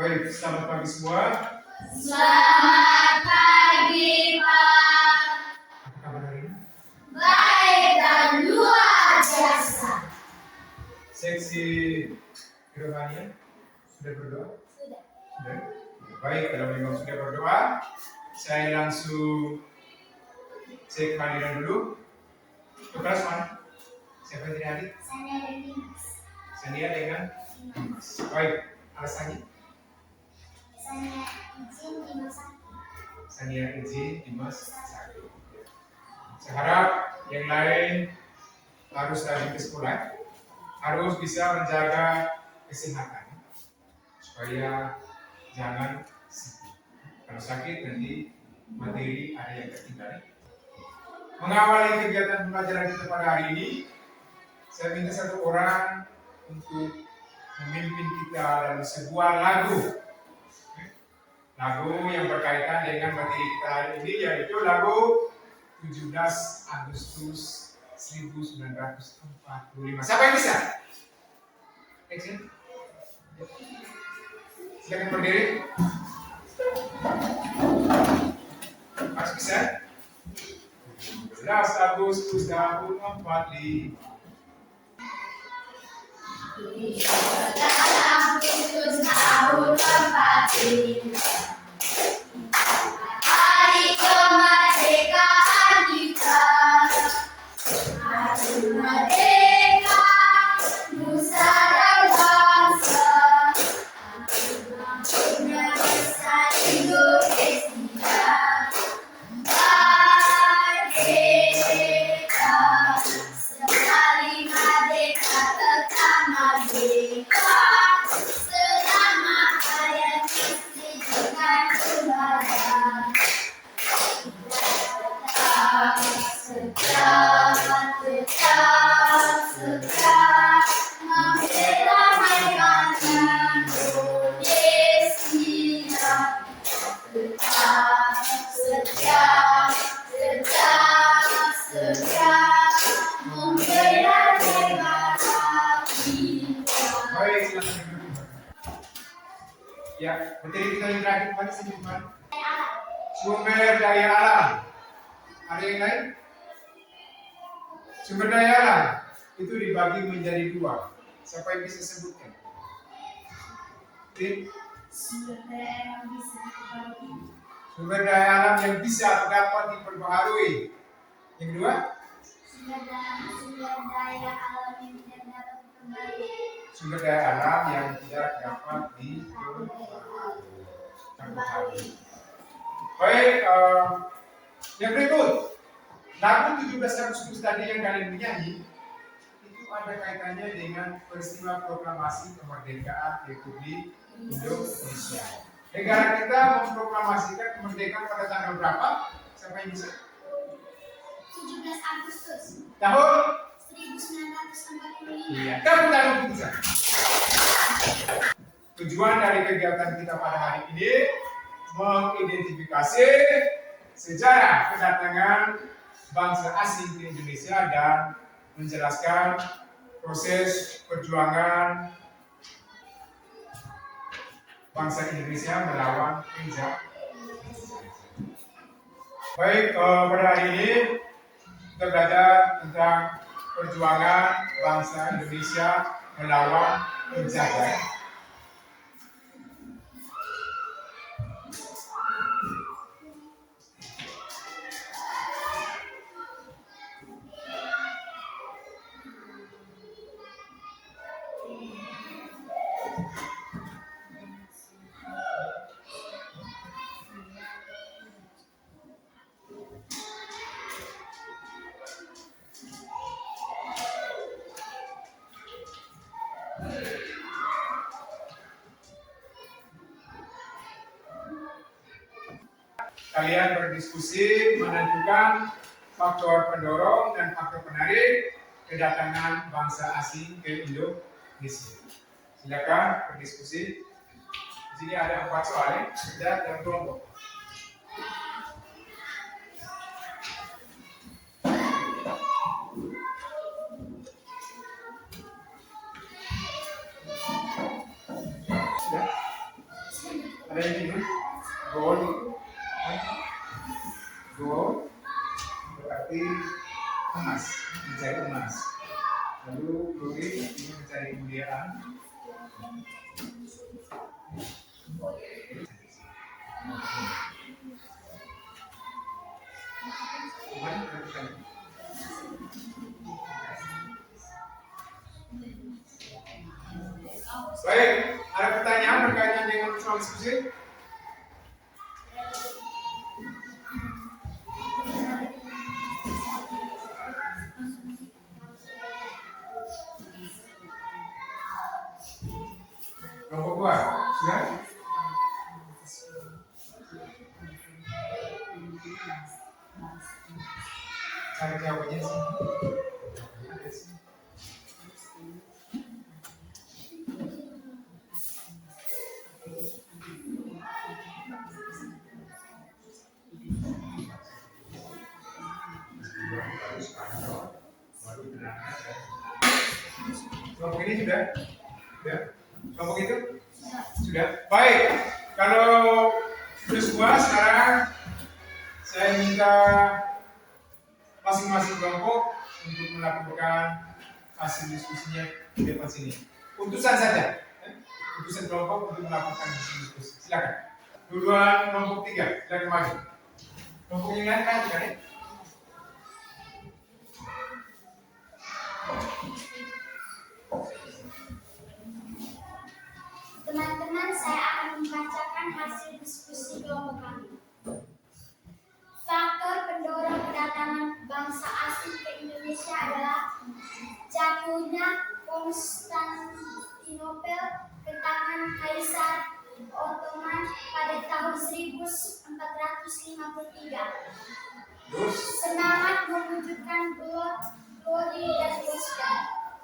Baik, selamat pagi semua. Selamat pagi, Pak. Apa kabar hari ini? Baik dan luar biasa. Seksi kerohanian sudah berdoa? Sudah. Sudah. Baik, kalau memang sudah berdoa, saya langsung cek kehadiran dulu. Ke kelas mana? Siapa yang tidak hadir? Saya ada Dimas. Sania dengan Dimas. Baik, alasannya? Saya izin Dimas. Sania izin, Dimas sakit. Saya harap yang lain harus rajin ke sekolah, harus bisa menjaga kesehatan supaya jangan sakit. Kalau sakit nanti materi ada yang tertinggal. Mengawali kegiatan pembelajaran kita pada hari ini, saya minta satu orang untuk memimpin kita dalam sebuah lagu. Lagu yang berkaitan dengan materi kita hari ini, yaitu lagu 17 Agustus 1945. Siapa yang bisa? Action. Silakan berdiri. Harus bisa. 17 Agustus tahun 45. Agustus tahun 45. Hari kemerdekaan kita. Hari merdeka, nusa dan bangsa. Akhirnya besar Indonesia. Merdeka, sekali merdeka tetap merdeka. Selama hayat istiqlal kembali. Sejak membela mainan Indonesia. Sejak membela negara kita. Baik, silakan berdiri. Ya, materi kita yang terakhir pada sini sumber daya alam. Ada yang lain? Sumber daya alam itu dibagi menjadi dua. Siapa yang bisa sebutkan? Oke. Sumber daya yang bisa dibagi. Sumber daya alam yang bisa atau dapat diperbaharui. Yang kedua, Sumber daya alam yang tidak dapat kembali. sumber daya alam yang tidak dapat diperbaharui. Baik, yang berikut. Lagu 17 Agustus tadi yang kalian menyanyi itu ada kaitannya dengan peristiwa proklamasi kemerdekaan Republik Indonesia. Negara kita memproklamasikan kemerdekaan pada tanggal berapa? Siapa yang bisa? 17 Agustus Tahun? 1945. Iya, tepuk tangan untuk kita. Tujuan dari kegiatan kita pada hari ini mengidentifikasi sejarah kedatangan bangsa asing ke Indonesia dan menjelaskan proses perjuangan bangsa Indonesia melawan penjajah. Baik, pada hari ini kita belajar tentang perjuangan bangsa Indonesia melawan penjajah. Kalian berdiskusi menentukan faktor pendorong dan faktor penarik kedatangan bangsa asing ke Indonesia. Silakan berdiskusi. Di sini ada 4 soal ya, kerja dan kelompok. Ada yang ini, goal itu, goal berarti emas, mencari emas. Lalu glory artinya mencari kemuliaan. Baik, ada pertanyaan berkaitan dengan soal diskusi? Kelompok 2, sudah? Cari jawabannya sih. Kelompok ini sudah? Sudah? Kelompok itu? Sudah? Baik, kalau sudah semua, sekarang saya minta masing-masing kelompok untuk melakukan hasil diskusinya di depan sini. Utusan saja, utusan kelompok untuk melakukan hasil diskusi. Silakan. Duluan kelompok 3, silakan maju. Kelompok yang lain kan, ya? Teman-teman, saya akan membacakan hasil diskusi kelompok kami. Faktor pendorong kedatangan bangsa asing ke Indonesia adalah jatuhnya Konstantinopel ke tangan Kaisar Ottoman pada tahun 1453. Semangat mewujudkan glory dan gospel.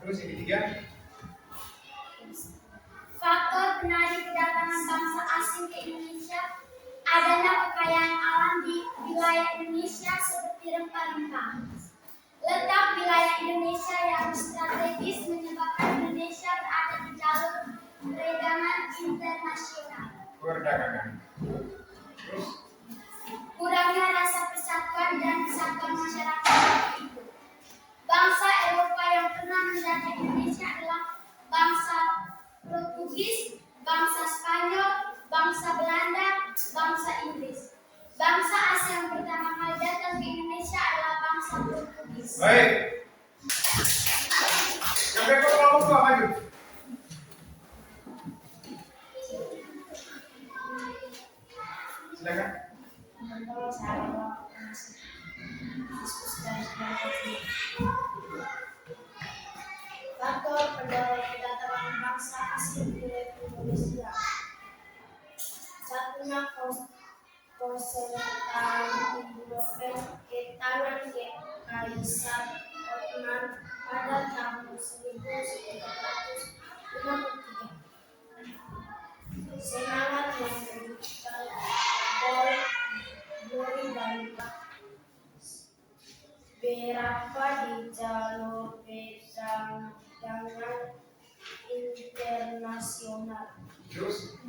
Terus yang ketiga? Faktor penarik kedatangan bangsa asing ke Indonesia adalah kekayaan alam di wilayah Indonesia seperti rempah-rempah. Letak wilayah Indonesia yang strategis menyebabkan Indonesia berada di jalur perdagangan internasional. Perdagangan. Terus? Kurangnya rasa persatuan dan kesatuan masyarakat itu. Bangsa Eropa yang pernah menjajah Indonesia adalah bangsa Portugis, bangsa Spanyol, bangsa Belanda, bangsa Inggris. Bangsa Asia yang pertama kali datang ke Indonesia adalah bangsa Portugis. Baik. Yang berikut kelompok 2 maju. Silakan. Faktor pendorong kedatangan bangsa asing ke Indonesia. Satunya Konstantinopel ke tangan Kaisar Ottoman pada tahun 1453. Semangat mewujudkan glory dan berapa di jalur perdagangan internasional. Terus?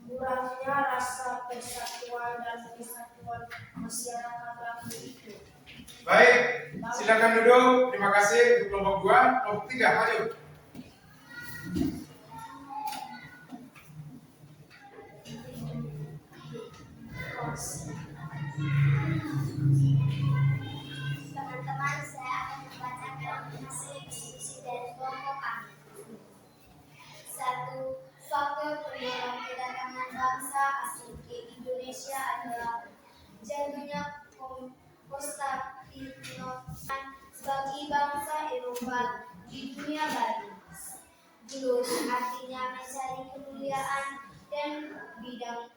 Kurangnya rasa persatuan dan kesatuan masyarakat itu. Baik, silakan duduk. Terima kasih untuk kelompok 2, kelompok 3 maju. Teman-teman, saya akan membacakan hasil diskusi dari kelompok kami. 1. Faktor pendorong kedatangan bangsa asing ke Indonesia adalah jatuhnya Konstantinopel bagi bangsa Eropa di dunia baru. Glory artinya mencari kemuliaan dan bidang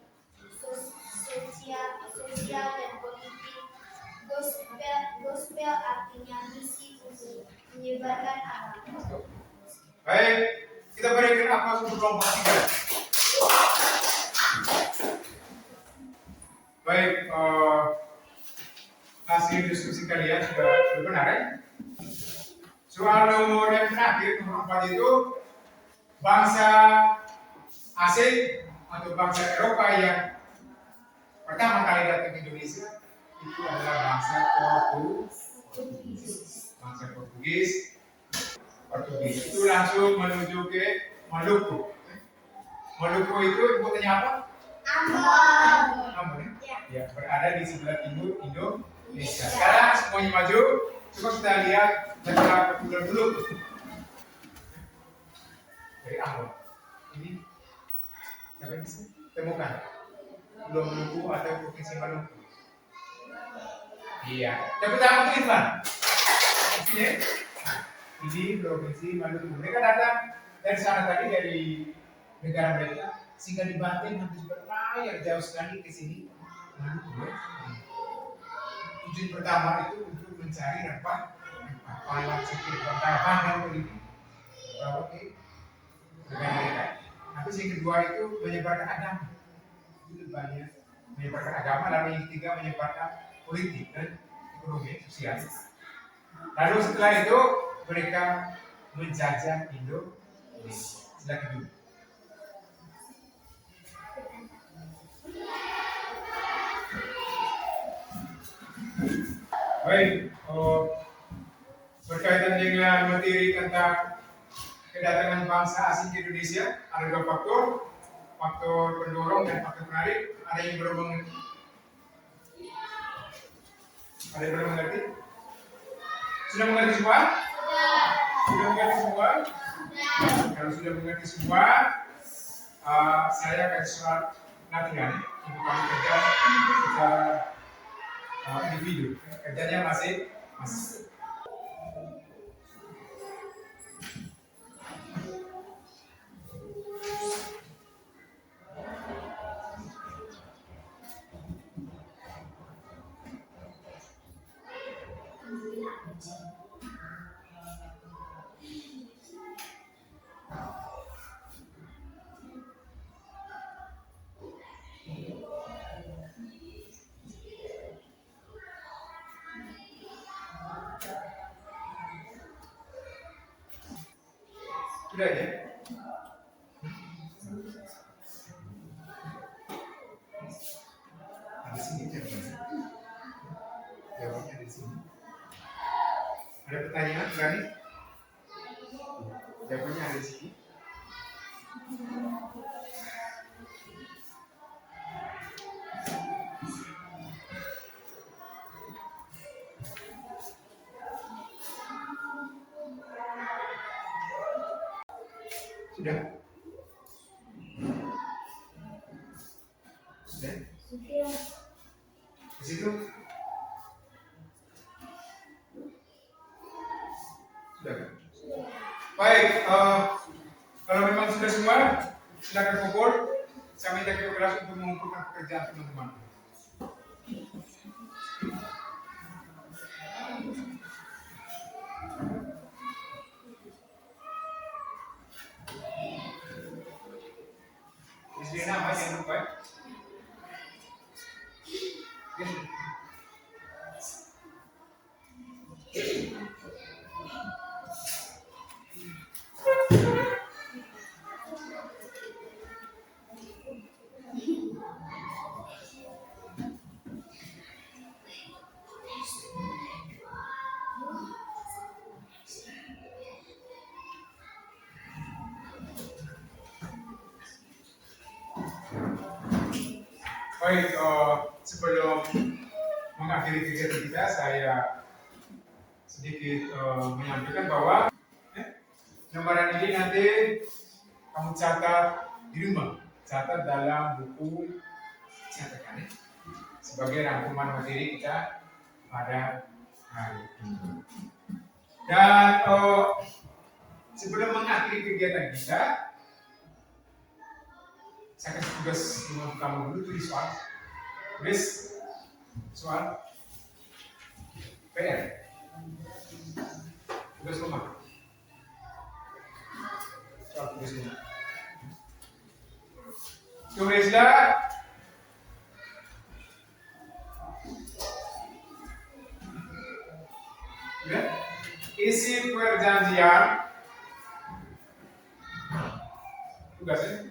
sosial dan politik. Gospel artinya misi untuk menyebarkan agama. Baik, kita berikan aplaus untuk kelompok 3. Baik, hasil diskusi kalian sudah benar ya? Soal nomor yang terakhir, nomor 4 itu bangsa asing atau bangsa Eropa yang pertama kali datang ke Indonesia itu adalah bangsa bangsa Portugis itu langsung menuju ke Maluku. Maluku itu ibu kotanya apa? Ambon. Ya, berada di sebelah timur Indonesia. Sekarang semuanya maju. Coba kita lihat data Kepulauan Maluku. Dari Ambon. Ini siapa yang bisa temukan Pulau Maluku atau Provinsi Maluku? Iya. Tepuk tangan untuk Irfan. Ini ya. Nah, ini Provinsi Maluku. Mereka datang dari sana tadi dari negara mereka sehingga dibanting hampir berlayar jauh sekali ke sini Maluku. Tujuan pertama itu untuk mencari rempah palak seperti pertahanan dan politik bawa ke negara mereka. Tapi yang kedua itu menyebarkan agama. Itu banyak menyebarkan agama, lalu yang ketiga menyebarkan politik dan ekonomi sosial. Lalu setelah itu mereka menjajah Indonesia. Silakan dulu. Baik, berkaitan dengan materi tentang kedatangan bangsa asing ke Indonesia, ada dua faktor, faktor pendorong dan faktor penarik. Ada yang belum mengerti? Ada yang belum mengerti? Sudah mengerti semua? Sudah mengerti semua? Kalau sudah mengerti semua, saya kasih soal latihan untuk kamu kerja secara individu. Kerjanya masih. Sudah ya? Di sini jawabannya ada di sini. Ada pertanyaan berani? Jawabannya ada di sini. Sudah? Sudah? Di situ? Sudah kan? Baik, kalau memang sudah semua, silakan kumpul. Saya minta ke kelas untuk mengumpulkan pekerjaan teman-teman. Istri nama jangan lupa. Baik, sebelum mengakhiri kegiatan kita, saya sedikit menyampaikan bahwa gambaran ini nanti kamu catat di rumah, catat dalam buku catatan sebagai rangkuman materi kita pada hari ini. Dan sebelum mengakhiri kegiatan kita, saya kasih tugas untuk kamu dulu tulis soal. Tulis soal PR. Tugas rumah. Soal tugas rumah. Tulislah ya, isi perjanjian tugasnya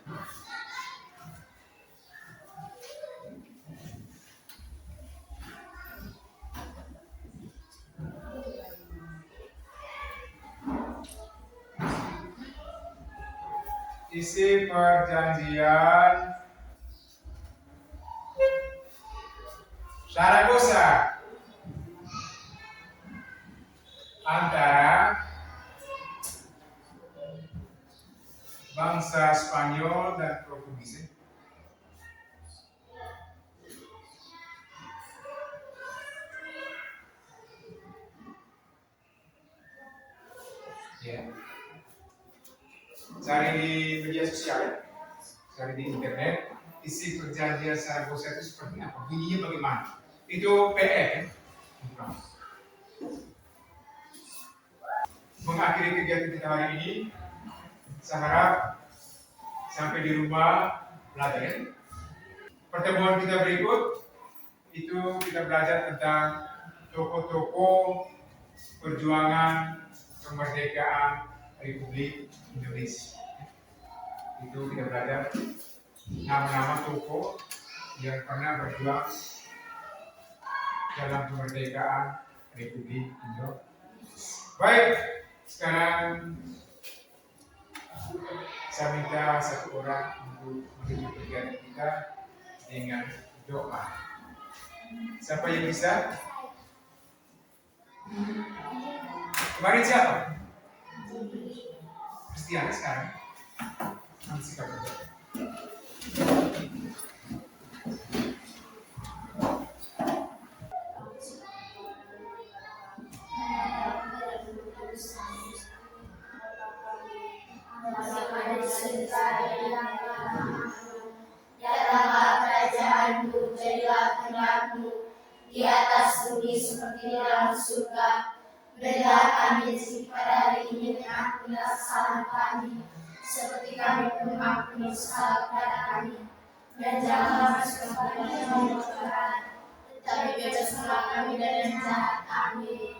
isi perjanjian Saragossa antara bangsa Spanyol dan Portugis. Ya. Cari di media sosial, ya. Cari di internet, isi perjanjian Saragossa itu seperti apa, bunyinya bagaimana. Itu PDF ya. Mengakhiri kegiatan kita hari ini, saya harap sampai di rumah belajar ya. Pertemuan kita berikut itu kita belajar tentang tokoh-tokoh perjuangan kemerdekaan Republik Indonesia. Itu kita belajar nama-nama tokoh yang pernah berjuang dalam kemerdekaan Republik Indonesia. Baik, sekarang saya minta satu orang untuk menutup kegiatan kita dengan doa. Siapa yang bisa? Kemarin siapa? Kristiana sekarang. Nanti sikap berdoa. Datanglah kerajaanmu, jadilah kehendakmu di atas bumi seperti di dalam surga. Berilah kami rezeki pada hari ini, dan ampunilah kesalahan kami, seperti kami pun mengampuni kesalahan kepada kami. Dan janganlah masuk kepada Tuhan, tetapi bebaskanlah kami dari yang jahat. Amin.